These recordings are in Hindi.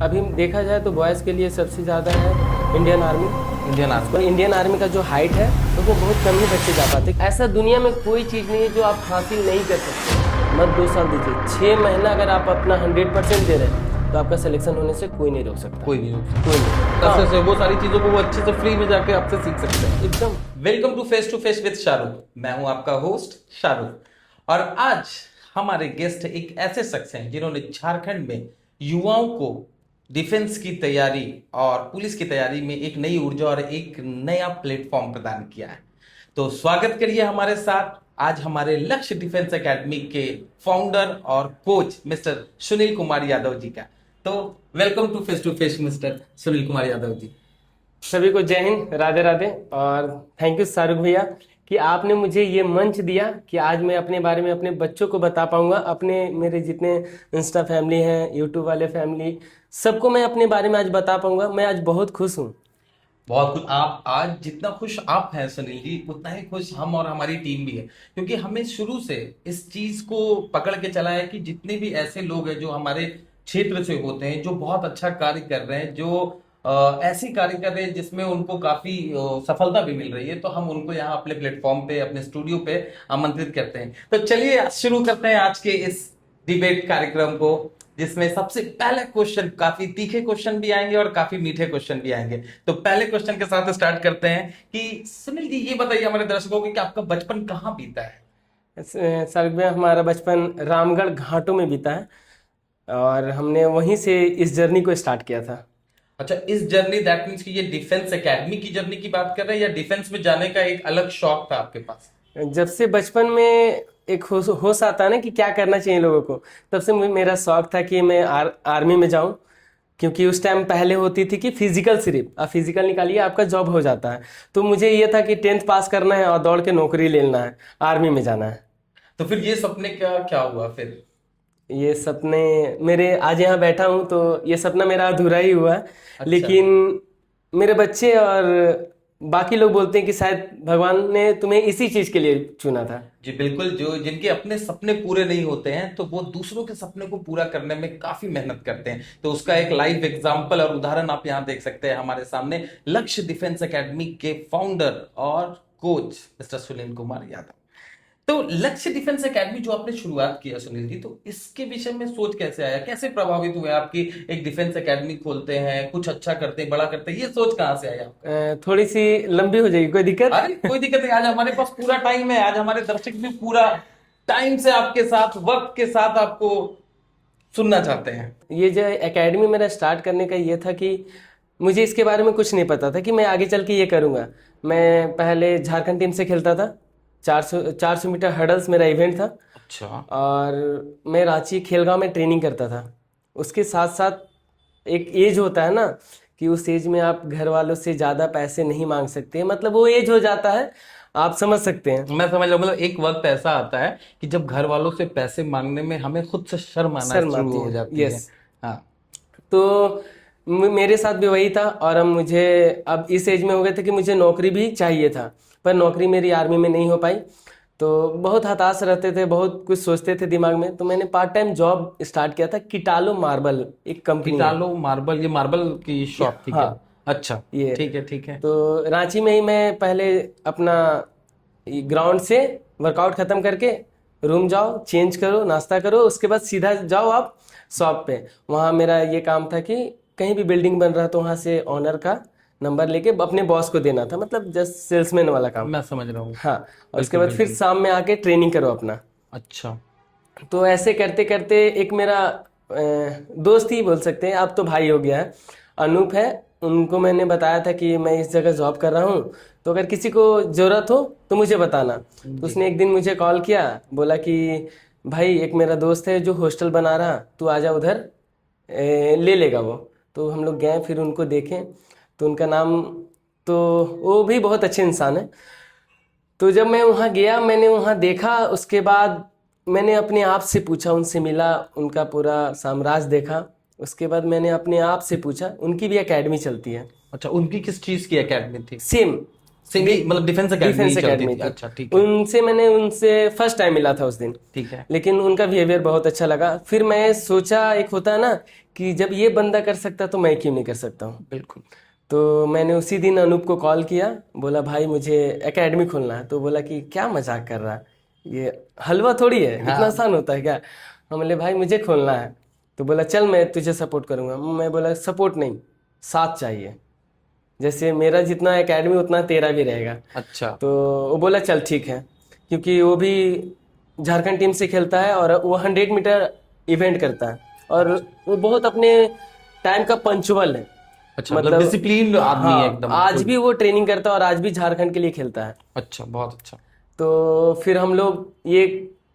अभी देखा जाए तो बॉयज़ के लिए सबसे ज़्यादा है इंडियन आर्मी। तो इंडियन आर्मी का जो हाइट है तो वो बहुत कम ही बच्चे जा पाते। ऐसा दुनिया में कोई चीज़ नहीं है जो आप हासिल नहीं कर सकते। मत 2 साल दीजिए, 6 महीना अगर आप अपना 100% दे रहे हैं तो आपका सिलेक्शन होने से कोई नहीं रोक सकता। कोई नहीं कोई नहीं। तब से वो सारी चीजों को वो अच्छे से फ्री में जाके आपसे सीख सकते हैं। एकदम। Welcome to face with Shahrukh. मैं हूं आपका होस्ट शाहरुख और आज हमारे गेस्ट एक ऐसे शख्स हैं जिन्होंने झारखंड में युवाओं को डिफेंस की तैयारी और पुलिस की तैयारी में एक नई ऊर्जा और एक नया प्लेटफॉर्म प्रदान किया है। तो स्वागत करिए हमारे साथ आज हमारे लक्ष्य डिफेंस एकेडमी के फाउंडर और कोच मिस्टर सुनील कुमार यादव जी का। तो welcome to face mister Sunil Kumar Yadav ji. सभी को जय हिंद, राधे राधे। और थैंक यू शाहरुख भैया कि आपने मुझे ये मंच दिया कि आज मैं अपने बारे में अपने बच्चों को बता पाऊंगा। अपने मेरे जितने इंस्टा फैमिली हैं, यूट्यूब वाले फैमिली, सबको मैं अपने बारे में आज बता पाऊंगा। मैं आज बहुत खुश हूँ। बहुत कुछ आप आज जितना खुश आप हैं सुनील जी, उतना ही खुश हम और हमारी टीम भी है, क्योंकि हमें शुरू से इस चीज को पकड़ के चला है कि जितने भी ऐसे लोग हैं जो हमारे क्षेत्र से होते हैं, जो बहुत अच्छा कार्य कर रहे हैं, जो ऐसे कार्य कर रहे हैं जिसमें उनको काफी सफलता भी मिल रही है, तो हम उनको यहाँ अपने प्लेटफॉर्म पे, अपने स्टूडियो पे आमंत्रित करते हैं। तो चलिए शुरू करते हैं आज के इस डिबेट कार्यक्रम को, जिसमें सबसे पहले क्वेश्चन, काफी तीखे क्वेश्चन भी आएंगे और काफी मीठे क्वेश्चन भी आएंगे। तो पहले क्वेश्चन के साथ स्टार्ट करते हैं कि सुनील जी ये बताइए हमारे दर्शकों को कि आपका बचपन कहाँ बीता है। शाहरुख भैया, हमारा बचपन रामगढ़ घाटों में बीता है और हमने वहीं से इस जर्नी को स्टार्ट किया था। अच्छा, इस जर्नी दैट मीन्स कि ये डिफेंस एकेडमी की जर्नी की बात कर रहे हैं या डिफेंस में जाने का एक अलग शौक था आपके पास? जब से बचपन में एक होश आता है ना कि क्या करना चाहिए लोगों को, तब से मेरा शौक था कि मैं आर्मी में जाऊं। क्योंकि उस टाइम पहले होती थी कि फिजिकल, सिर्फ आप फिजिकल निकालिए आपका जॉब हो जाता है। तो मुझे ये था कि 10th पास करना है और दौड़ के नौकरी ले लेना है, आर्मी में जाना है। तो फिर ये सपने क्या क्या हुआ फिर? ये सपने मेरे, आज यहाँ बैठा हूँ तो ये सपना मेरा अधूरा ही हुआ है। अच्छा। लेकिन मेरे बच्चे और बाकी लोग बोलते हैं कि शायद भगवान ने तुम्हें इसी चीज के लिए चुना था। जी बिल्कुल, जो जिनके अपने सपने पूरे नहीं होते हैं तो वो दूसरों के सपने को पूरा करने में काफी मेहनत करते हैं। तो उसका एक लाइव एग्जांपल और उदाहरण आप यहाँ देख सकते हैं हमारे सामने, लक्ष्य डिफेंस एकेडमी के फाउंडर और कोच मिस्टर सुनील कुमार यादव। तो लक्ष्य डिफेंस एकेडमी जो आपने शुरुआत किया सुनील जी, तो इसके विषय में सोच कैसे आया, कैसे प्रभावित हुए आपकी एक डिफेंस एकेडमी खोलते हैं, कुछ अच्छा करते हैं, बड़ा करते हैं, ये सोच कहाँ से आया? थोड़ी सी लंबी हो जाएगी, कोई दिक्कत? अरे कोई दिक्कत नहीं, आज हमारे पास पूरा टाइम है, आज हमारे दर्शक भी पूरा टाइम से आपके साथ, वक्त के साथ आपको सुनना चाहते हैं। ये जो एकेडमी मेरा स्टार्ट करने का ये था कि मुझे इसके बारे में कुछ नहीं पता था कि मैं आगे चल के ये करूँगा। मैं पहले झारखंड टीम से खेलता था, 400 मीटर हर्डल्स मेरा इवेंट था। अच्छा। और मैं रांची खेलगांव में ट्रेनिंग करता था। उसके साथ साथ एक एज होता है ना कि उस एज में आप घर वालों से ज़्यादा पैसे नहीं मांग सकते, मतलब वो एज हो जाता है, आप समझ सकते हैं। मैं समझ रहा हूँ, मतलब एक वक्त ऐसा आता है कि जब घर वालों से पैसे मांगने में हमें खुद से शर्म आना शुरू हो जाती है। हाँ। तो मेरे साथ भी वही था और अब इस एज में हो गए थे कि मुझे नौकरी भी चाहिए था, पर नौकरी मेरी आर्मी में नहीं हो पाई। तो बहुत हताश रहते थे, बहुत कुछ सोचते थे दिमाग में। तो मैंने पार्ट टाइम जॉब स्टार्ट किया था, किटालो मार्बल एक कंपनी। किटालो मार्बल, ये मार्बल की शॉप थी क्या? हाँ। अच्छा, ये ठीक है ठीक है। तो रांची में ही मैं पहले अपना ग्राउंड से वर्कआउट खत्म करके रूम जाओ, चेंज करो, नाश्ता करो, उसके बाद सीधा जाओ आप शॉप पे। वहाँ मेरा ये काम था कि कहीं भी बिल्डिंग बन रहा तो वहाँ से ऑनर का नंबर लेके अपने बॉस को देना था, मतलब जस्ट सेल्समैन वाला काम। मैं समझ रहा हूँ। हाँ। और उसके बाद फिर शाम में आके ट्रेनिंग करो अपना। अच्छा। तो ऐसे करते करते एक मेरा दोस्त ही बोल सकते हैं, अब तो भाई हो गया है, अनूप है, उनको मैंने बताया था कि मैं इस जगह जॉब कर रहा हूँ, तो अगर किसी को ज़रूरत हो तो मुझे बताना। तो उसने एक दिन मुझे कॉल किया, बोला कि भाई एक मेरा दोस्त है जो हॉस्टल बना रहा, तू आजा उधर, ले लेगा वो। तो हम लोग गए, फिर उनको देखें, तो उनका नाम, तो वो भी बहुत अच्छे इंसान है। तो जब मैं वहाँ गया, मैंने वहाँ देखा, उसके बाद मैंने अपने आप से पूछा, उनसे मिला, उनका पूरा साम्राज्य देखा। उसके बाद मैंने अपने आप से पूछा, उनकी भी एकेडमी चलती है। अच्छा, उनकी किस चीज की एकेडमी थी? सेम सेमी मतलब डिफेंस अकेडमी डिफेंस चलती अकेडमी थी। थी। अच्छा ठीक है। उनसे फर्स्ट टाइम मिला था उस दिन, ठीक है। लेकिन उनका बिहेवियर बहुत अच्छा लगा। फिर मैं सोचा, एक होता है ना कि जब ये बंदा कर सकता तो मैं क्यों नहीं कर सकता हूँ। बिल्कुल। तो मैंने उसी दिन अनूप को कॉल किया, बोला भाई मुझे एकेडमी खोलना है। तो बोला कि क्या मजाक कर रहा है, ये हलवा थोड़ी है, इतना हाँ। आसान होता है क्या। हम बोले भाई मुझे खोलना है। तो बोला चल मैं तुझे सपोर्ट करूंगा। मैं बोला सपोर्ट नहीं, साथ चाहिए, जैसे मेरा जितना एकेडमी उतना तेरा भी रहेगा। अच्छा। तो वो बोला चल ठीक है, क्योंकि वो भी झारखंड टीम से खेलता है और वो 100 मीटर इवेंट करता है, और वो बहुत अपने टाइम का पंचुअल है। अच्छा मतलब मतलब डिसिप्लिन आदमी है हाँ, एकदम आज फुल। भी वो ट्रेनिंग करता है और आज भी झारखंड के लिए खेलता है। अच्छा बहुत अच्छा। तो फिर हम लोग ये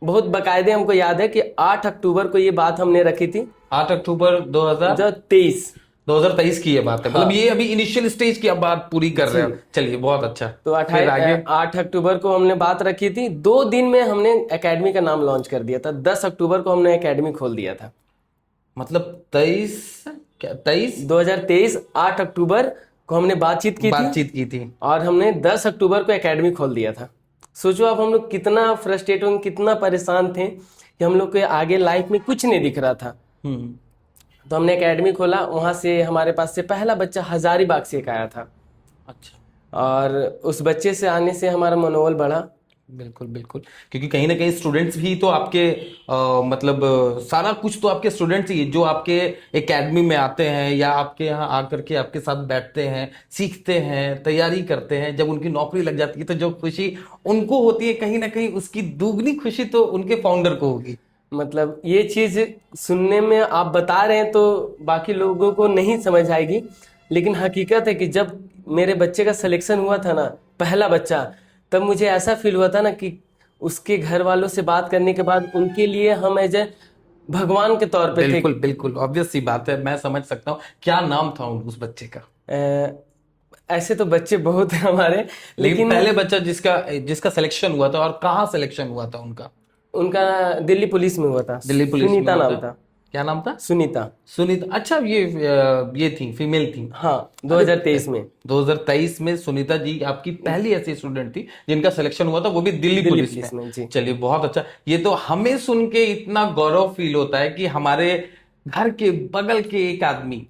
बहुत बकायदे, हमको याद है कि 8 अक्टूबर को ये बात हमने रखी थी, 8 अक्टूबर 2000 जब 23। 2023 की ये बात है, मतलब हाँ ये अभी इनिशियल स्टेज की अब बात पूरी कर रहे जी। हो। चलिए बहुत अच्छा। तो फिर आगे। 8 अक्टूबर को हमने बात रखी थी, 2 दिन में हमने एकेडमी का नाम लॉन्च कर दिया था। 10 अक्टूबर को हमने एकेडमी खोल दिया था। मतलब 23 क्या 23 2023 8 अक्टूबर को हमने बातचीत की थी, बातचीत की थी। और हमने 10 अक्टूबर को एकेडमी खोल दिया था। सोचो आप, हम लोग कितना फ्रस्ट्रेट होंगे, कितना परेशान थे कि हम लोग के आगे लाइफ में कुछ नहीं दिख रहा था। हम्म। तो हमने एकेडमी खोला, वहाँ से हमारे पास से पहला बच्चा हजारीबाग से एक आया था, अच्छा। और उस बच्चे से आने से हमारा मनोबल बढ़ा। बिल्कुल बिल्कुल, क्योंकि कहीं ना कहीं स्टूडेंट्स भी तो आपके मतलब सारा कुछ तो आपके स्टूडेंट्स ही जो आपके एकेडमी में आते हैं या आपके यहाँ आकर के आपके साथ बैठते हैं, सीखते हैं, तैयारी करते हैं। जब उनकी नौकरी लग जाती है तो जो खुशी उनको होती है, कहीं ना कहीं उसकी दुगनी खुशी तो उनके फाउंडर को होगी। मतलब ये चीज सुनने में आप बता रहे हैं तो बाकी लोगों को नहीं समझ आएगी, लेकिन हकीकत है कि जब मेरे बच्चे का सिलेक्शन हुआ था ना, पहला बच्चा, तब मुझे ऐसा फील हुआ था ना कि उसके घर वालों से बात करने के बाद उनके लिए हम एज ए भगवान के तौर पे थे। बिल्कुल बिल्कुल, ऑब्वियस सी बात है, मैं समझ सकता हूँ। क्या नाम था उस बच्चे का? ऐसे तो बच्चे बहुत हैं हमारे, लेकिन लेकिन पहले बच्चा जिसका जिसका सिलेक्शन हुआ था, और कहाँ सिलेक्शन हुआ था उनका? उनका दिल्ली पुलिस में हुआ था, दिल्ली पुलिस में सुनीता हुआ नाम था। था। क्या नाम था? सुनीता। सुनीता। अच्छा, ये थी, फीमेल थी। हाँ, अरे 2023 में 2023 में सुनीता जी आपकी पहली ऐसी स्टूडेंट थी जिनका सिलेक्शन हुआ था, वो भी दिल्ली दिल्ली पुलिस में। पुलिस में जी। चलिए बहुत अच्छा। ये तो हमें सुन के इतना गौरव फील होता है कि हमारे घर के बगल के एक आदमी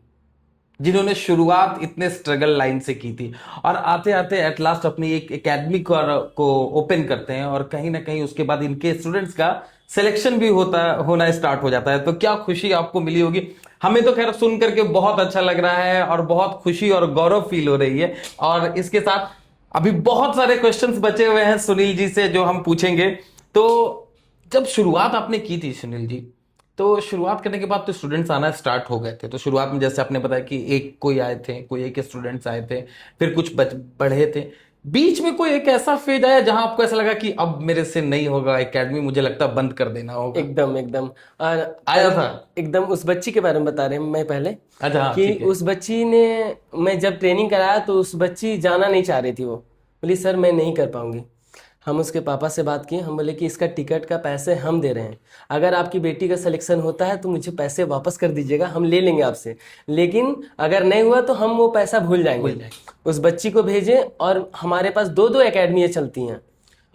जिन्होंने शुरुआत इतने स्ट्रगल लाइन से की थी, और आते आते एट लास्ट अपनी एक एकेडमी को ओपन करते हैं, और कहीं ना कहीं उसके बाद इनके स्टूडेंट्स का सिलेक्शन भी होना स्टार्ट हो जाता है। तो क्या खुशी आपको मिली होगी। हमें तो खैर सुन करके बहुत अच्छा लग रहा है और बहुत खुशी और गौरव फील हो रही है। और इसके साथ अभी बहुत सारे क्वेश्चंस बचे हुए हैं सुनील जी से जो हम पूछेंगे। तो जब शुरुआत आपने की थी सुनील जी, तो शुरुआत करने के बाद तो स्टूडेंट्स आना स्टार्ट हो गए थे। तो शुरुआत में जैसे आपने बताया कि एक कोई आए थे, कोई एक स्टूडेंट्स आए थे, फिर कुछ बढ़े थे। बीच में कोई एक ऐसा फेज आया जहां आपको ऐसा लगा कि अब मेरे से नहीं होगा, एकेडमी मुझे लगता है बंद कर देना होगा? एकदम एकदम। आया था? एकदम उस बच्ची के बारे में बता रहे हैं मैं पहले, अच्छा हाँ कि ठीक है। उस बच्ची ने, मैं जब ट्रेनिंग कराया तो उस बच्ची जाना नहीं चाह रही थी। वो बोली सर मैं नहीं कर पाऊंगी। हम उसके पापा से बात किए, हम बोले कि इसका टिकट का पैसे हम दे रहे हैं, अगर आपकी बेटी का सिलेक्शन होता है तो मुझे पैसे वापस कर दीजिएगा, हम ले लेंगे आपसे, लेकिन अगर नहीं हुआ तो हम वो पैसा भूल जाएंगे। भूल जाएंगे। उस बच्ची को भेजें, और हमारे पास दो दो एकेडमियाँ चलती हैं।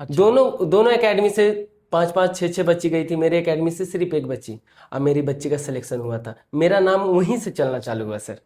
अच्छा। दोनों दोनों एकेडमी से 5 5 6 6 बच्ची गई थी, मेरे एकेडमी से सिर्फ एक बच्ची, और मेरी बच्ची का सिलेक्शन हुआ था। मेरा नाम वहीं से चलना चालू हुआ सर।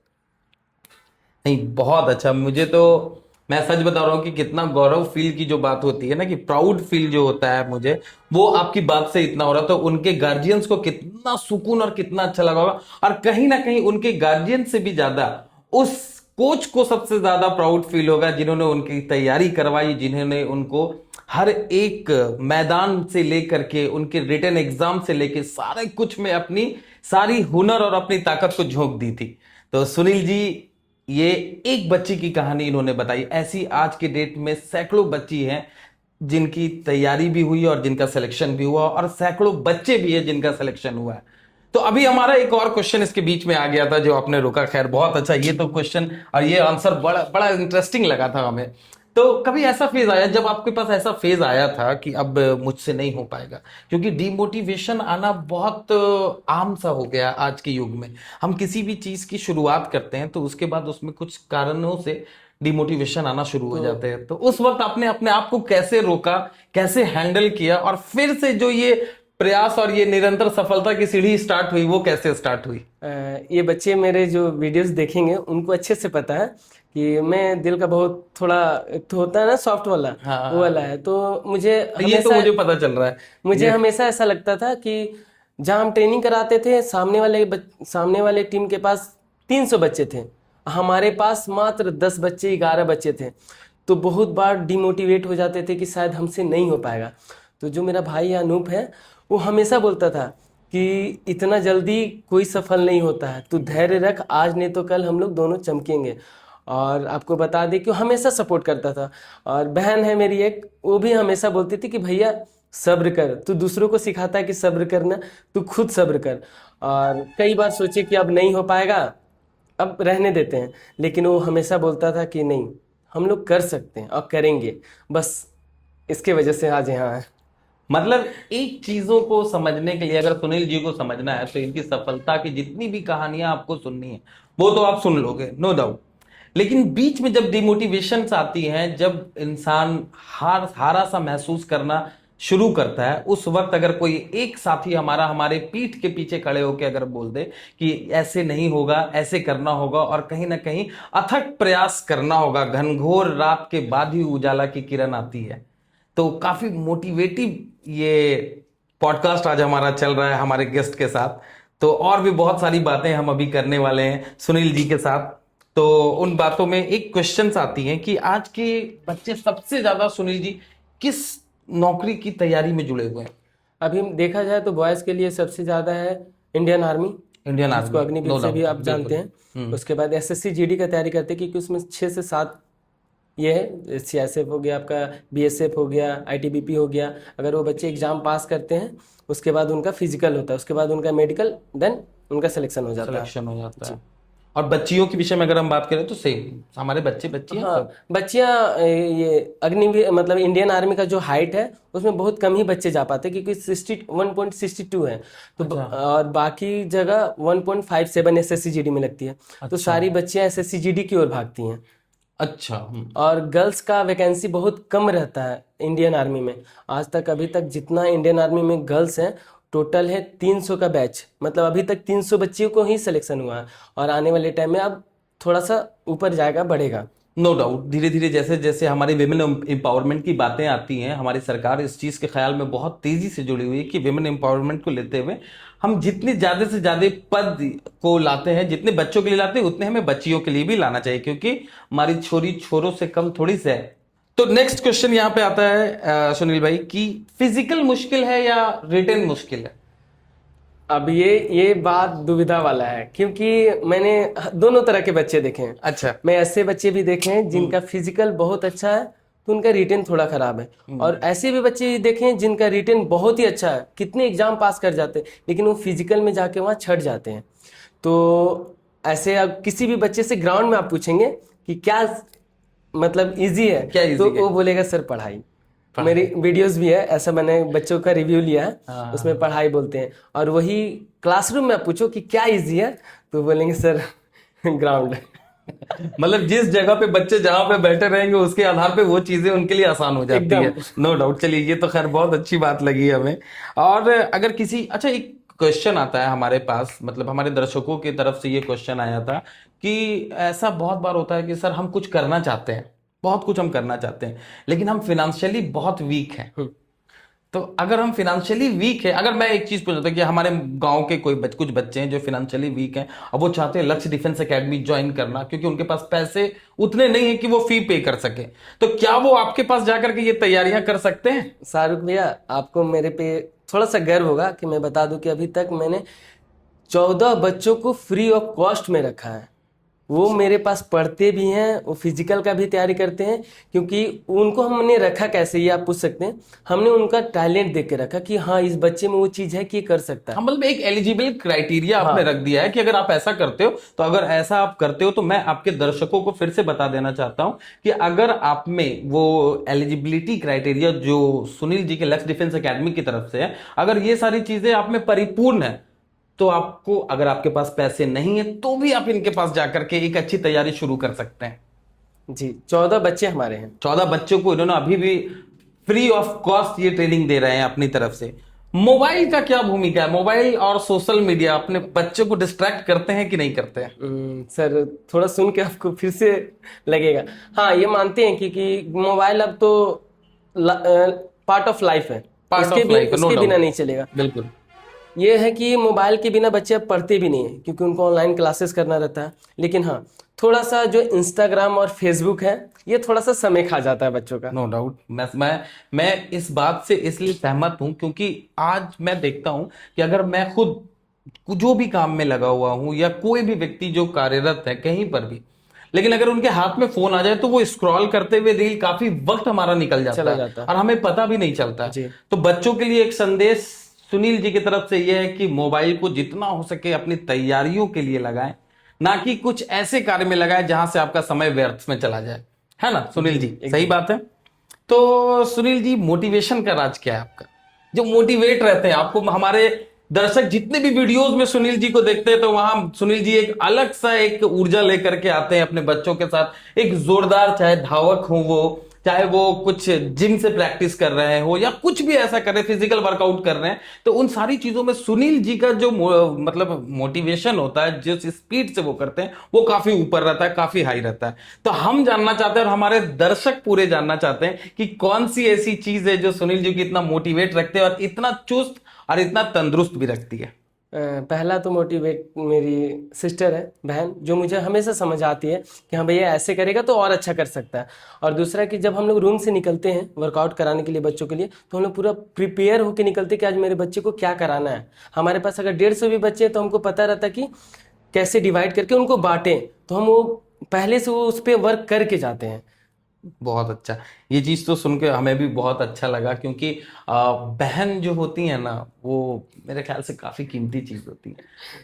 नहीं बहुत अच्छा। मुझे तो, मैं सच बता रहा हूँ कि कितना गौरव फील की जो बात होती है ना, कि प्राउड फील जो होता है मुझे, वो आपकी बात से इतना हो रहा। तो उनके गार्जियंस को कितना सुकून और कितना अच्छा लगा होगा, और कहीं ना कहीं उनके गार्जियन से भी ज्यादा उस कोच को सबसे ज्यादा प्राउड फील होगा जिन्होंने उनकी तैयारी करवाई, जिन्होंने उनको हर एक मैदान से लेकर के उनके रिटन एग्जाम से लेकर सारे कुछ में अपनी सारी हुनर और अपनी ताकत को झोंक दी थी। तो सुनील जी, ये एक बच्ची की कहानी इन्होंने बताई, ऐसी आज के डेट में सैकड़ों बच्ची हैं जिनकी तैयारी भी हुई और जिनका सिलेक्शन भी हुआ, और सैकड़ों बच्चे भी हैं जिनका सिलेक्शन हुआ है। तो अभी हमारा एक और क्वेश्चन इसके बीच में आ गया था जो आपने रोका। खैर बहुत अच्छा, ये तो क्वेश्चन और ये आंसर बड़ा बड़ा इंटरेस्टिंग लगा था हमें। तो कभी ऐसा फेज आया, जब आपके पास ऐसा फेज आया था कि अब मुझसे नहीं हो पाएगा, क्योंकि डिमोटिवेशन आना बहुत आम सा हो गया आज के युग में। हम किसी भी चीज की शुरुआत करते हैं तो उसके बाद उसमें कुछ कारणों से डिमोटिवेशन आना शुरू हो जाते हैं, तो उस वक्त आपने अपने आप को कैसे रोका, कैसे हैंडल किया, और फिर से जो ये प्रयास और ये निरंतर सफलता की सीढ़ी स्टार्ट हुई, वो कैसे स्टार्ट हुई? ये बच्चे मेरे जो वीडियोस देखेंगे उनको अच्छे से पता है कि मैं दिल का बहुत थोड़ा, एक तो होता है ना सॉफ्ट वाला, हाँ। वो वाला है। तो मुझे ये तो हमेशा मुझे पता चल रहा है। मुझे हमेशा ऐसा लगता था कि जहाँ हम ट्रेनिंग कराते थे, सामने वाले टीम के पास 300 बच्चे थे, हमारे पास मात्र 10 बच्चे, 11 बच्चे थे। तो बहुत बार डिमोटिवेट हो जाते थे कि शायद हमसे नहीं हो पाएगा। तो जो मेरा भाई अनूप है, वो हमेशा बोलता था कि इतना जल्दी कोई सफल नहीं होता है, तू धैर्य रख, आज नहीं तो कल हम लोग दोनों चमकेंगे। और आपको बता दें कि वो हमेशा सपोर्ट करता था। और बहन है मेरी एक, वो भी हमेशा बोलती थी कि भैया सब्र कर, तू दूसरों को सिखाता है कि सब्र करना, तू खुद सब्र कर। और कई बार सोचे कि अब नहीं हो पाएगा, अब रहने देते हैं, लेकिन वो हमेशा बोलता था कि नहीं, हम लोग कर सकते हैं और करेंगे। बस इसके वजह से आज यहाँ है। मतलब एक चीजों को समझने के लिए अगर सुनील जी को समझना है तो इनकी सफलता की जितनी भी कहानियां आपको सुननी है वो तो आप सुन लोगे, नो डाउट। लेकिन बीच में जब डिमोटिवेशंस आती हैं, जब इंसान हारा सा महसूस करना शुरू करता है, उस वक्त अगर कोई एक साथी हमारा हमारे पीठ के पीछे खड़े होकर अगर बोल दे कि ऐसे नहीं होगा, ऐसे करना होगा और कहीं ना कहीं अथक प्रयास करना होगा, घनघोर रात के बाद ही उजाला की किरण आती है, तो काफी मोटिवेटिव ये पॉडकास्ट आज हमारा चल रहा है हमारे गेस्ट के साथ। तो और भी बहुत सारी बातें हम अभी करने वाले हैं सुनील जी के साथ। तो उन बातों में एक क्वेश्चंस आती हैं कि आज के बच्चे सबसे ज्यादा सुनील जी किस नौकरी की तैयारी में जुड़े हुए हैं? अभी देखा जाए तो बॉयज के लिए सबसे ज्यादा है इंडियन आर्मी, इंडियन जिसको आर्मी, अग्निवीर नो से भी डाउट, आप जानते हैं। उसके बाद एसएससी जीडी का तैयारी करते हैं, क्योंकि उसमें 6 से 7 ये है, सीएसएफ हो गया आपका, बीएसएफ हो गया, आईटीबीपी हो गया। अगर वो बच्चे एग्जाम पास करते हैं, उसके बाद उनका फिजिकल होता है, उसके बाद उनका मेडिकल, देन उनका सिलेक्शन हो जाता है। सिलेक्शन हो जाता है। और बच्चियों के विषय में अगर हम बात करें तो सेम, हमारे बच्चियां हाँ, सब। बच्चियां ये अग्निवीर मतलब इंडियन आर्मी का जो हाइट है उसमें बहुत कम ही बच्चे जा पाते, क्योंकि 1.62 है। तो और बाकी जगह 1.57 एसएससी जीडी में लगती है। तो सारी बच्चियां एसएससी जीडी की ओर भागती हैं। अच्छा। और गर्ल्स का वैकेंसी बहुत कम रहता है इंडियन आर्मी में। आज तक अभी तक जितना इंडियन आर्मी में गर्ल्स हैं, टोटल है 300 का बैच। मतलब अभी तक 300 बच्चियों को ही सिलेक्शन हुआ है, और आने वाले टाइम में अब थोड़ा सा ऊपर जाएगा, बढ़ेगा। नो डाउट, धीरे धीरे जैसे जैसे हमारी विमेन एम्पावरमेंट की बातें आती हैं, हमारी सरकार इस चीज के ख्याल में बहुत तेजी से जुड़ी हुई है कि विमेन एम्पावरमेंट को लेते हुए हम जितने ज्यादा से ज्यादा पद को लाते हैं, जितने बच्चों के लिए लाते हैं, उतने हमें बच्चियों के लिए भी लाना चाहिए, क्योंकि हमारी छोरी छोरों से कम थोड़ी सी है। तो नेक्स्ट क्वेश्चन यहाँ पे आता है सुनील भाई कि फिजिकल मुश्किल है या रिटन मुश्किल है? अब ये बात दुविधा वाला है, क्योंकि मैंने दोनों तरह के बच्चे देखे हैं। अच्छा। मैं ऐसे बच्चे भी देखे हैं जिनका फिजिकल बहुत अच्छा है, तो उनका रिटेन थोड़ा खराब है। और ऐसे भी बच्चे देखे हैं जिनका रिटेन बहुत ही अच्छा है, कितने एग्जाम पास कर जाते हैं, लेकिन वो फिजिकल में जाके वहाँ छट जाते हैं। तो ऐसे अब किसी भी बच्चे से ग्राउंड में आप पूछेंगे कि क्या मतलब इजी है, क्या easy तो है? वो बोलेगा सर पढ़ाई। मेरी वीडियोस भी है, ऐसा मैंने बच्चों का रिव्यू लिया है, उसमें पढ़ाई बोलते हैं। और वही क्लासरूम में आप पूछो कि क्या इजी है, तो बोलेंगे सर ग्राउंड। मतलब जिस जगह पे बच्चे जहां पे बैठे रहेंगे उसके आधार पे वो चीजें उनके लिए आसान हो जाती है। No doubt. चलिए, ये तो खैर बहुत अच्छी बात लगी हमें। और अगर किसी, अच्छा, एक क्वेश्चन आता है हमारे पास, मतलब हमारे दर्शकों की तरफ से ये क्वेश्चन आया था कि ऐसा बहुत बार होता है कि सर हम कुछ करना चाहते हैं, बहुत कुछ हम करना चाहते हैं, लेकिन हम फिनेंशियली बहुत वीक हैं। तो अगर हम फिनेंशियली वीक है, अगर मैं एक चीज पूछता कि हमारे गांव के कुछ बच्चे हैं जो फिनेंशियली वीक हैं, अब वो चाहते हैं लक्ष्य डिफेंस एकेडमी ज्वाइन करना, क्योंकि उनके पास पैसे उतने नहीं है कि वो फी पे कर सके, तो क्या वो आपके पास जाकर के ये तैयारियां कर सकते हैं? शाहरुख भैया, आपको मेरे पे थोड़ा सा गर्व होगा कि मैं बता दूं कि अभी तक मैंने 14 बच्चों को फ्री ऑफ कॉस्ट में रखा है। वो मेरे पास पढ़ते भी हैं, वो फिजिकल का भी तैयारी करते हैं। क्योंकि उनको हमने रखा कैसे, ये आप पूछ सकते हैं। हमने उनका टैलेंट देख के रखा कि हाँ, इस बच्चे में वो चीज है कि ये कर सकता है। मतलब एक एलिजिबल क्राइटेरिया आपने रख दिया है कि अगर आप ऐसा करते हो, तो अगर ऐसा आप करते हो तो मैं आपके दर्शकों को फिर से बता देना चाहता हूं कि अगर आप में वो एलिजिबिलिटी क्राइटेरिया जो सुनील जी के लक्ष्य डिफेंस एकेडमी की तरफ से है, अगर ये सारी चीजें आप में परिपूर्ण है, तो आपको, अगर आपके पास पैसे नहीं है तो भी आप इनके पास जाकर के एक अच्छी तैयारी शुरू कर सकते हैं। जी 14 बच्चे हमारे हैं। 14 बच्चों को इन्होंने अभी भी फ्री ऑफ कॉस्ट ये ट्रेनिंग दे रहे हैं अपनी तरफ से। मोबाइल का क्या भूमिका है? मोबाइल और सोशल मीडिया अपने बच्चों को डिस्ट्रैक्ट करते हैं कि नहीं करते हैं? सर थोड़ा सुन के आपको फिर से लगेगा। हाँ ये मानते हैं कि मोबाइल अब तो पार्ट ऑफ लाइफ है, पार्ट उसके ऑफ लाइफ, नो उसके बिना डाउट। नहीं चलेगा। बिल्कुल। ये है कि मोबाइल के बिना बच्चे अब पढ़ते भी नहीं है क्योंकि उनको ऑनलाइन क्लासेस करना रहता है। लेकिन हाँ थोड़ा सा जो इंस्टाग्राम और फेसबुक है ये थोड़ा सा समय खा जाता है बच्चों का। No doubt. मैं इस बात से इसलिए सहमत हूं क्योंकि आज मैं देखता हूं कि अगर मैं खुद जो भी काम में लगा हुआ हूं या कोई भी व्यक्ति जो कार्यरत है कहीं पर भी, लेकिन अगर उनके हाथ में फोन आ जाए तो वो स्क्रॉल करते हुए रील काफी वक्त हमारा निकल जाता चला है जाता है। और हमें पता भी नहीं चलता। जी तो बच्चों के लिए एक संदेश सुनील जी की तरफ से यह है कि मोबाइल को जितना हो सके अपनी तैयारियों के लिए लगाएं, ना कि कुछ ऐसे कार्य में लगाएं जहां से आपका समय व्यर्थ में चला जाए, है ना सुनील जी? सही बात है। तो सुनील जी, मोटिवेशन का राज क्या है आपका? जो मोटिवेट रहते हैं आपको, हमारे दर्शक जितने भी वीडियोस में सुनील जी को देखते हैं तो वहां सुनील जी एक अलग सा एक ऊर्जा लेकर के आते हैं अपने बच्चों के साथ। एक जोरदार, चाहे धावक हो वो, चाहे वो कुछ जिम से प्रैक्टिस कर रहे हो या कुछ भी ऐसा कर रहे हैं, फिजिकल वर्कआउट कर रहे हैं, तो उन सारी चीजों में सुनील जी का जो मतलब मोटिवेशन होता है, जिस स्पीड से वो करते हैं वो काफी ऊपर रहता है, काफी हाई रहता है। तो हम जानना चाहते हैं और हमारे दर्शक पूरे जानना चाहते हैं कि कौन सी ऐसी चीज है जो सुनील जी को इतना मोटिवेट रखते हैं और इतना चुस्त और इतना तंदुरुस्त भी रखती है। पहला तो मोटिवेट मेरी सिस्टर है, बहन, जो मुझे हमेशा समझ आती है कि हाँ भैया ऐसे करेगा तो और अच्छा कर सकता है। और दूसरा कि जब हम लोग रूम से निकलते हैं वर्कआउट कराने के लिए बच्चों के लिए, तो हम लोग पूरा प्रिपेयर होकर निकलते हैं कि आज मेरे बच्चे को क्या कराना है। हमारे पास अगर 150 भी बच्चे हैं तो हमको पता रहता है कि कैसे डिवाइड करके उनको बांटें, तो हम वो पहले से वो उस पर वर्क करके जाते हैं। बहुत अच्छा। ये चीज तो सुन के हमें भी बहुत अच्छा लगा क्योंकि बहन जो होती है ना, वो मेरे ख्याल से काफी कीमती चीज होती है।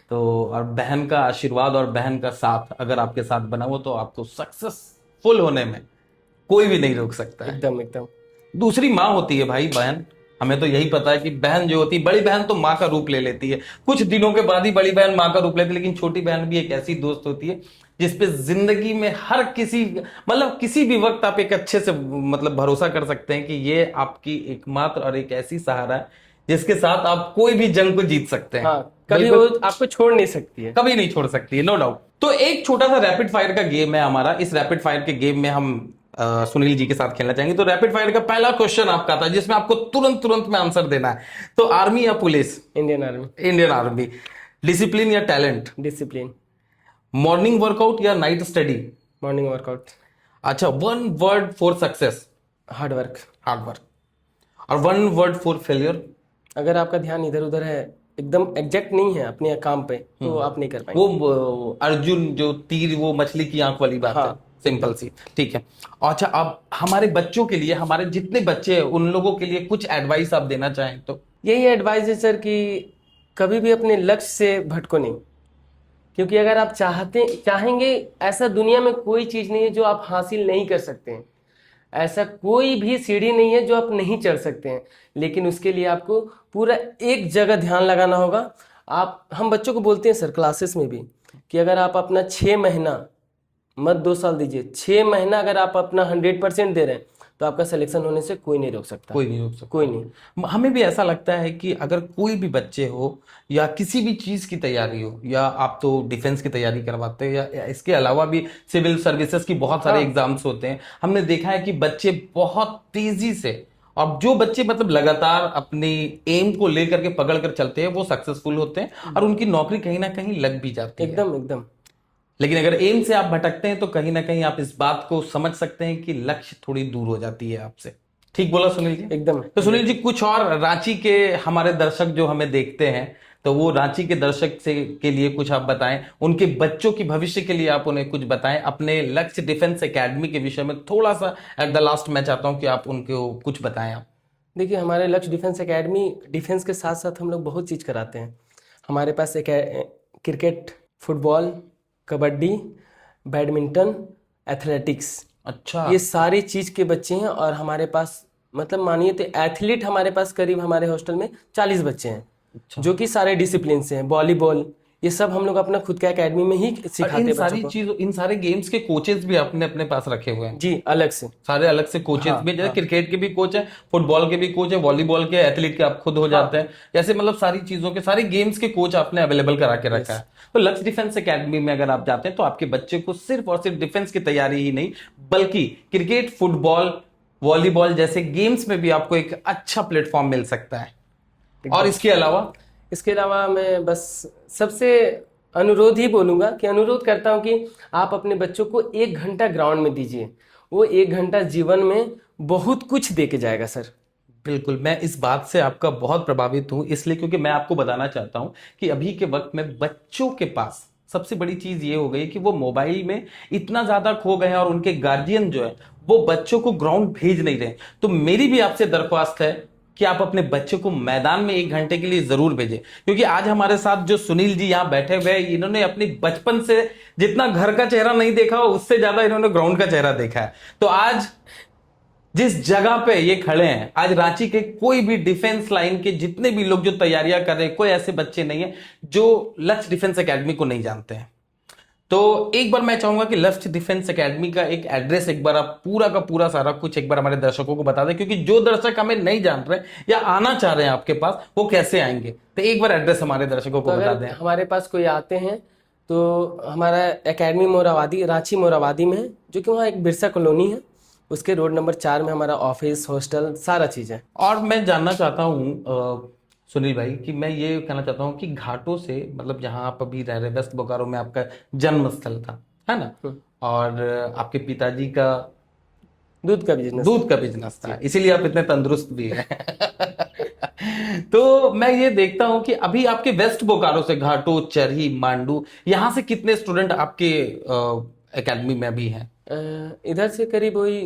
तो और बहन का आशीर्वाद और बहन का साथ अगर आपके साथ बना हो तो आपको सक्सेसफुल होने में कोई भी नहीं रोक सकता है। एकदम एकदम। दूसरी माँ होती है भाई, बहन। हमें तो यही पता है कि बहन जो होती है, बड़ी बहन तो माँ का रूप ले लेती है, कुछ दिनों के बाद ही बड़ी बहन माँ का रूप लेती है, लेकिन छोटी बहन भी एक ऐसी दोस्त होती है जिसपे जिंदगी में हर किसी, मतलब किसी भी वक्त आप एक अच्छे से मतलब भरोसा कर सकते हैं कि ये आपकी एकमात्र और एक ऐसी सहारा है जिसके साथ आप कोई भी जंग को जीत सकते हैं। हाँ कभी वो आपको छोड़ नहीं सकती है। कभी नहीं छोड़ सकती है, नो डाउट। तो एक छोटा सा रैपिड फायर का गेम है हमारा। इस रैपिड फायर के गेम में हम सुनील जी के साथ खेलना चाहेंगे। तो रैपिड फायर का पहला क्वेश्चन आपका था जिसमें आपको तुरंत तुरंत में आंसर देना है। तो आर्मी या police? Indian army. Indian army. Discipline या टैलेंट? डिसिप्लिन। मॉर्निंग वर्कआउट या नाइट स्टडी? Morning workout. अच्छा, one word for success? Hard work. Hard work. और वन वर्ड फॉर फेलियर? अगर आपका ध्यान इधर उधर है, एकदम एग्जैक्ट नहीं है अपने काम पे, तो आप नहीं कर पाएंगे। वो अर्जुन जो तीर, वो मछली की आंख वाली बात है। हाँ सिंपल सी, ठीक है। अच्छा, अब हमारे बच्चों के लिए, हमारे जितने बच्चे हैं उन लोगों के लिए कुछ एडवाइस आप देना चाहें तो? यही एडवाइस है सर कि कभी भी अपने लक्ष्य से भटको नहीं, क्योंकि अगर आप चाहेंगे, ऐसा दुनिया में कोई चीज़ नहीं है जो आप हासिल नहीं कर सकते हैं। ऐसा कोई भी सीढ़ी नहीं है जो आप नहीं चढ़ सकते हैं, लेकिन उसके लिए आपको पूरा एक जगह ध्यान लगाना होगा। हम बच्चों को बोलते हैं सर क्लासेस में भी कि अगर आप अपना 6 महीना, मत 2 साल दीजिए, 6 महीना अगर आप अपना 100% दे रहे हैं तो आपका सिलेक्शन होने से कोई नहीं रोक सकता। कोई नहीं रोक सकता। कोई नहीं। हमें भी ऐसा लगता है कि अगर कोई भी बच्चे हो या किसी भी चीज की तैयारी हो, या आप तो डिफेंस की तैयारी करवाते हो या इसके अलावा भी सिविल सर्विसेज की बहुत सारे एग्जाम्स होते हैं, हमने देखा है कि बच्चे बहुत तेजी से, और जो बच्चे मतलब लगातार अपनी एम को लेकर के पकड़ कर चलते हैं वो सक्सेसफुल होते हैं और उनकी नौकरी कहीं ना कहीं लग भी जाती है। एकदम एकदम। लेकिन अगर एम से आप भटकते हैं तो कहीं ना कहीं आप इस बात को समझ सकते हैं कि लक्ष्य थोड़ी दूर हो जाती है आपसे। ठीक बोला सुनील जी? एकदम। तो सुनील जी, कुछ और रांची के हमारे दर्शक जो हमें देखते हैं, तो वो रांची के दर्शक से के लिए कुछ आप बताएं, उनके बच्चों की भविष्य के लिए आप उन्हें कुछ बताएं अपने लक्ष्य डिफेंस एकेडमी के विषय में थोड़ा सा। एट द लास्ट मैं चाहता हूं कि आप उनको कुछ बताएं। आप देखिए, हमारे लक्ष्य डिफेंस एकेडमी डिफेंस के साथ साथ हम लोग बहुत चीज़ कराते हैं। हमारे पास एक cricket, football, kabaddi, badminton, athletics, अच्छा, ये सारी चीज़ के बच्चे हैं। और हमारे पास मतलब मानिए तो एथलीट हमारे पास करीब हमारे हॉस्टल में 40 बच्चे हैं, जो कि सारे डिसिप्लिन से हैं। वॉलीबॉल, ये सब हम लोग अपना खुद के एकेडमी में ही और सिखाते इन हैं सारी बच्चों को। चीजों, इन सारे गेम्स के कोचेस भी आपने अपने पास रखे हुए हैं? जी, अलग से। सारे अलग से कोचेस हाँ भी, जैसे हाँ क्रिकेट के भी कोच है, फुटबॉल के भी कोच है, वॉलीबॉल के, एथलीट के आप खुद हो जाते हाँ। हैं, जैसे मतलब सारी चीजों के, सारी गेम्स के कोच आपने अवेलेबल करा के रखा यस। है। तो लक्ष्य डिफेंस एकेडमी में अगर आप जाते हैं तो आपके बच्चे को सिर्फ और सिर्फ डिफेंस की तैयारी ही नहीं, बल्कि क्रिकेट, फुटबॉल, वॉलीबॉल जैसे गेम्स में भी आपको एक अच्छा प्लेटफॉर्म मिल सकता है। और इसके अलावा इसके अलावा मैं बस सबसे अनुरोध ही बोलूंगा कि अनुरोध करता हूं कि आप अपने बच्चों को 1 घंटा ग्राउंड में दीजिए। वो 1 घंटा जीवन में बहुत कुछ दे के जाएगा सर। बिल्कुल, मैं इस बात से आपका बहुत प्रभावित हूं, इसलिए क्योंकि मैं आपको बताना चाहता हूं कि अभी के वक्त में बच्चों के पास सबसे बड़ी चीज ये हो गई कि वो मोबाइल में इतना ज्यादा खो गए हैं और उनके गार्जियन जो है वो बच्चों को ग्राउंड भेज नहीं रहे। तो मेरी भी आपसे दरख्वास्त है कि आप अपने बच्चे को मैदान में 1 घंटे के लिए जरूर भेजें, क्योंकि आज हमारे साथ जो सुनील जी यहाँ बैठे हुए हैं, इन्होंने अपनी बचपन से जितना घर का चेहरा नहीं देखा हो, उससे ज्यादा इन्होंने ग्राउंड का चेहरा देखा है। तो आज जिस जगह पे ये खड़े हैं, आज रांची के कोई भी डिफेंस लाइन के जितने भी लोग जो तैयारियां कर रहे हैं, कोई ऐसे बच्चे नहीं है जो लक्ष्य डिफेंस एकेडमी को नहीं जानते हैं। तो एक बार मैं चाहूंगा कि लक्ष्य डिफेंस एकेडमी का एक एड्रेस एक बार आप पूरा का पूरा सारा कुछ एक बार हमारे दर्शकों को बता दें, क्योंकि जो दर्शक हमें नहीं जान रहे या आना चाह रहे हैं आपके पास, वो कैसे आएंगे। तो एक बार एड्रेस हमारे दर्शकों तो को बता अगर दें। हमारे पास कोई आते हैं तो हमारा एकेडमी मोराबादी, रांची मोराबादी में है, जो कि वहाँ एक बिरसा कॉलोनी है, उसके रोड नंबर 4 में हमारा ऑफिस, हॉस्टल, सारा चीज़ है। और मैं जानना चाहता हूँ सुनील भाई, कि मैं ये कहना चाहता हूँ कि घाटों से, मतलब जहाँ आप अभी रह रहे वेस्ट बोकारो में आपका जन्म स्थल था, है ना, और आपके पिताजी का दूध का बिजनेस। दूध का बिजनेस था, इसीलिए आप इतने तंदुरुस्त भी हैं। तो मैं ये देखता हूं कि अभी आपके वेस्ट बोकारो से घाटों, चरही, मांडू, यहां से कितने स्टूडेंट आपके एकेडमी में अभी हैं? इधर से करीब वही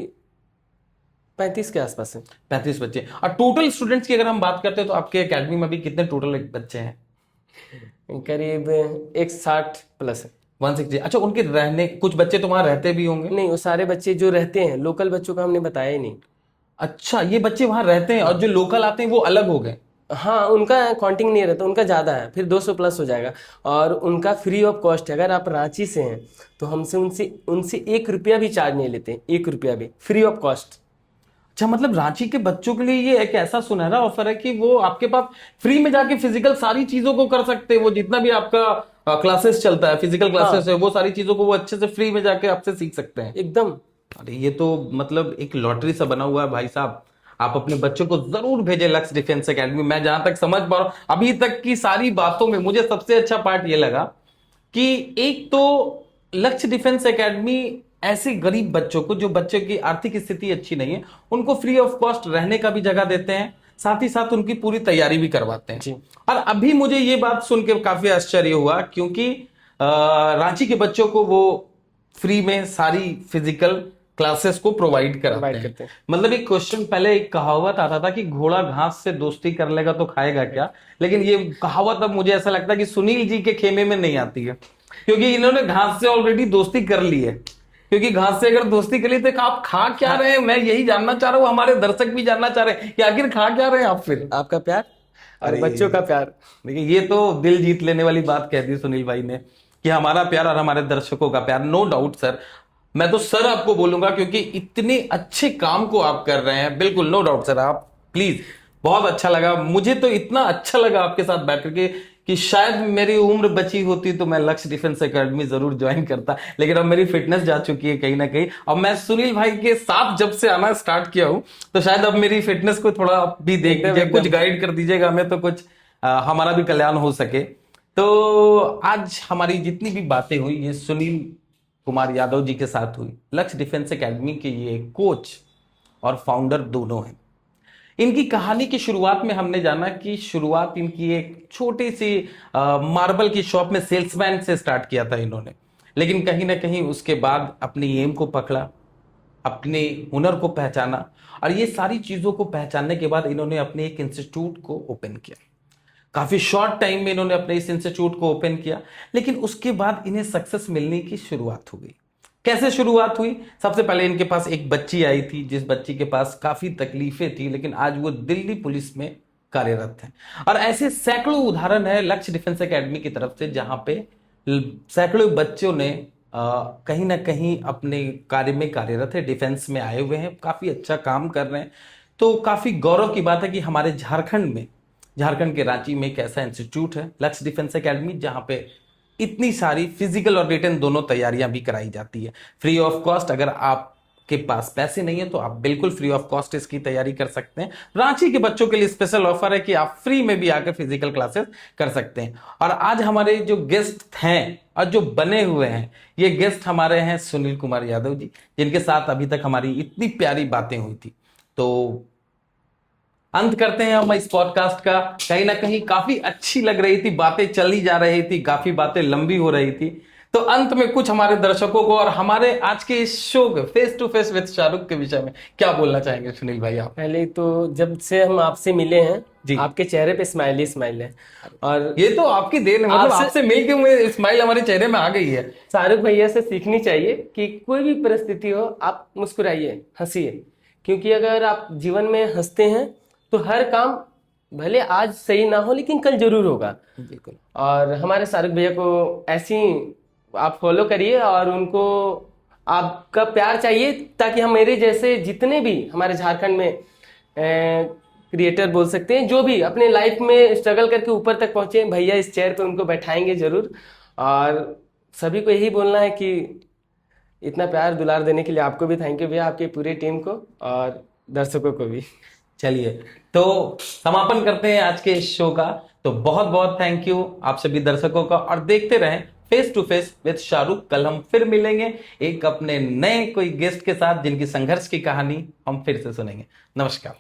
35 के आसपास है। 35 बच्चे। और टोटल स्टूडेंट्स की अगर हम बात करते हैं तो आपके एकेडमी में अभी कितने टोटल बच्चे हैं? करीब 160 प्लस है। 160। अच्छा, उनके रहने, कुछ बच्चे तो वहां रहते भी होंगे? नहीं, वो सारे बच्चे जो रहते हैं, लोकल बच्चों का हमने बताया ही नहीं। अच्छा, ये बच्चे वहां रहते हैं और जो लोकल आते हैं वो अलग हो गए? हाँ, उनका काउंटिंग नहीं रहता, उनका ज़्यादा है, फिर 200 प्लस हो जाएगा। और उनका फ्री ऑफ कॉस्ट है। अगर आप रांची से हैं तो हमसे उनसे उनसे 1 रुपया भी चार्ज नहीं लेते, 1 रुपया भी, फ्री ऑफ कॉस्ट। अच्छा, मतलब रांची के बच्चों के लिए ये एक ऐसा सुनहरा ऑफर है कि वो आपके पास फ्री में जाके फिजिकल सारी चीजों को कर सकते हैं। वो जितना भी आपका क्लासेस चलता है, फिजिकल क्लासेस है, वो सारी चीजों को वो अच्छे से फ्री में जाके आपसे सीख सकते हैं। एकदम। अरे ये तो मतलब एक लॉटरी सा बना हुआ है भाई साहब। आप अपने बच्चों को जरूर भेजें लक्ष्य डिफेंस एकेडमी। मैं जहां तक समझ पा रहा हूं अभी तक की सारी बातों में, मुझे सबसे अच्छा पार्ट ये लगा कि एक तो लक्ष्य डिफेंस एकेडमी ऐसे गरीब बच्चों को, जो बच्चों की आर्थिक स्थिति अच्छी नहीं है, उनको फ्री ऑफ कॉस्ट रहने का भी जगह देते हैं, साथ ही साथ उनकी पूरी तैयारी भी करवाते हैं। जी। और अभी मुझे ये बात सुन के काफी आश्चर्य हुआ, क्योंकि रांची के बच्चों को वो फ्री में सारी फिजिकल क्लासेस को प्रोवाइड कराते करते हैं। हैं। मतलब एक क्वेश्चन पहले, एक कहावत आता था कि घोड़ा घास से दोस्ती कर लेगा तो खाएगा क्या, लेकिन ये कहावत अब मुझे ऐसा लगता है कि सुनील जी के खेमे में नहीं आती है, क्योंकि इन्होंने घास से ऑलरेडी दोस्ती कर ली है। क्योंकि घास से अगर दोस्ती कर ली तो आप खा क्या रहे हैं, मैं यही जानना चाह रहा हूँ, हमारे दर्शक भी जानना चाह रहे हैं कि आखिर खा क्या रहे हैं आप फिर। आपका प्यार और अरे, बच्चों का प्यार। देखिए ये तो दिल जीत लेने वाली बात कह दी सुनील भाई ने, कि हमारा प्यार और हमारे दर्शकों का प्यार। नो डाउट सर, मैं तो सर आपको बोलूंगा, क्योंकि इतने अच्छे काम को आप कर रहे हैं। बिल्कुल नो डाउट सर, आप प्लीज, बहुत अच्छा लगा मुझे। तो इतना अच्छा लगा आपके साथ बैठ करके कि शायद मेरी उम्र बची होती तो मैं लक्ष्य डिफेंस एकेडमी जरूर ज्वाइन करता, लेकिन अब मेरी फिटनेस जा चुकी है कहीं ना कहीं। अब मैं सुनील भाई के साथ जब से आना स्टार्ट किया हूं, तो शायद अब मेरी फिटनेस को थोड़ा आप भी देख लीजिए, कुछ गाइड कर दीजिएगा हमें, तो कुछ हमारा भी कल्याण हो सके। तो आज हमारी जितनी भी बातें हुई, ये सुनील कुमार यादव जी के साथ हुई। लक्ष्य डिफेंस एकेडमी के ये कोच और फाउंडर दोनों हैं। इनकी कहानी की शुरुआत में हमने जाना कि शुरुआत इनकी एक छोटी सी मार्बल की शॉप में सेल्समैन से स्टार्ट किया था इन्होंने, लेकिन कहीं ना कहीं उसके बाद अपनी एम को पकड़ा, अपने हुनर को पहचाना, और ये सारी चीजों को पहचानने के बाद इन्होंने अपने एक इंस्टीट्यूट को ओपन किया। काफी शॉर्ट टाइम में इन्होंने अपने इस इंस्टीट्यूट को ओपन किया, लेकिन उसके बाद इन्हें सक्सेस मिलने की शुरुआत हो गई। कैसे शुरुआत हुई? सबसे पहले इनके पास एक बच्ची आई थी, जिस बच्ची के पास काफी तकलीफें थी, लेकिन आज वो दिल्ली पुलिस में कार्यरत हैं। और ऐसे सैकड़ों उदाहरण है लक्ष्य डिफेंस एकेडमी की तरफ से, जहां पे सैकड़ों बच्चों ने कहीं ना कहीं अपने कार्य में कार्यरत है, डिफेंस में आए हुए हैं, काफी अच्छा काम कर रहे हैं। तो काफी गौरव की बात है कि हमारे झारखंड के रांची में एक ऐसा इंस्टीट्यूट है लक्ष्य डिफेंस एकेडमी, जहां पे इतनी सारी फिजिकल और रिटन दोनों तैयारियां भी कराई जाती है फ्री ऑफ कॉस्ट। अगर आपके पास पैसे नहीं है तो आप बिल्कुल फ्री ऑफ कॉस्ट इसकी तैयारी कर सकते हैं। रांची के बच्चों के लिए स्पेशल ऑफर है कि आप फ्री में भी आकर फिजिकल क्लासेस कर सकते हैं। और आज हमारे जो गेस्ट हैं और जो बने हुए हैं, ये गेस्ट हमारे हैं सुनील कुमार यादव जी, जिनके साथ अभी तक हमारी इतनी प्यारी बातें हुई थी। तो अंत करते हैं हम इस पॉडकास्ट का। कहीं ना कहीं काफी अच्छी लग रही थी, बातें चली जा रही थी, काफी बातें लंबी हो रही थी। तो अंत में कुछ हमारे दर्शकों को और हमारे आज के इस शो के face to face with Shahrukh के विषय में क्या बोलना चाहेंगे सुनील भाई आप? पहले तो जब से हम आपसे मिले हैं जी। आपके चेहरे पे स्माइल ही स्माइल है। और ये तो आपकी देन है, मतलब आपसे- आपसे मिल के मुझे स्माइल हमारे चेहरे में आ गई है। शाहरुख भैया से सीखनी चाहिए कि कोई भी परिस्थिति हो आप मुस्कुराइए, हंसिए, क्योंकि अगर आप जीवन में हंसते हैं तो हर काम भले आज सही ना हो लेकिन कल जरूर होगा। बिल्कुल। और हमारे शाहरुख भैया को ऐसी आप फॉलो करिए और उनको आपका प्यार चाहिए, ताकि हम मेरे जैसे जितने भी हमारे झारखंड में क्रिएटर बोल सकते हैं, जो भी अपने लाइफ में स्ट्रगल करके ऊपर तक पहुंचे, भैया इस चेयर पे उनको बैठाएंगे जरूर। और सभी को यही बोलना है कि इतना प्यार दुलार देने के लिए आपको भी थैंक यू भैया, आपकी पूरी टीम को और दर्शकों को भी। चलिए तो समापन करते हैं आज के इस शो का। तो बहुत बहुत थैंक यू आप सभी दर्शकों का, और देखते रहें face to face with Shahrukh. कल हम फिर मिलेंगे एक अपने नए कोई गेस्ट के साथ, जिनकी संघर्ष की कहानी हम फिर से सुनेंगे। नमस्कार।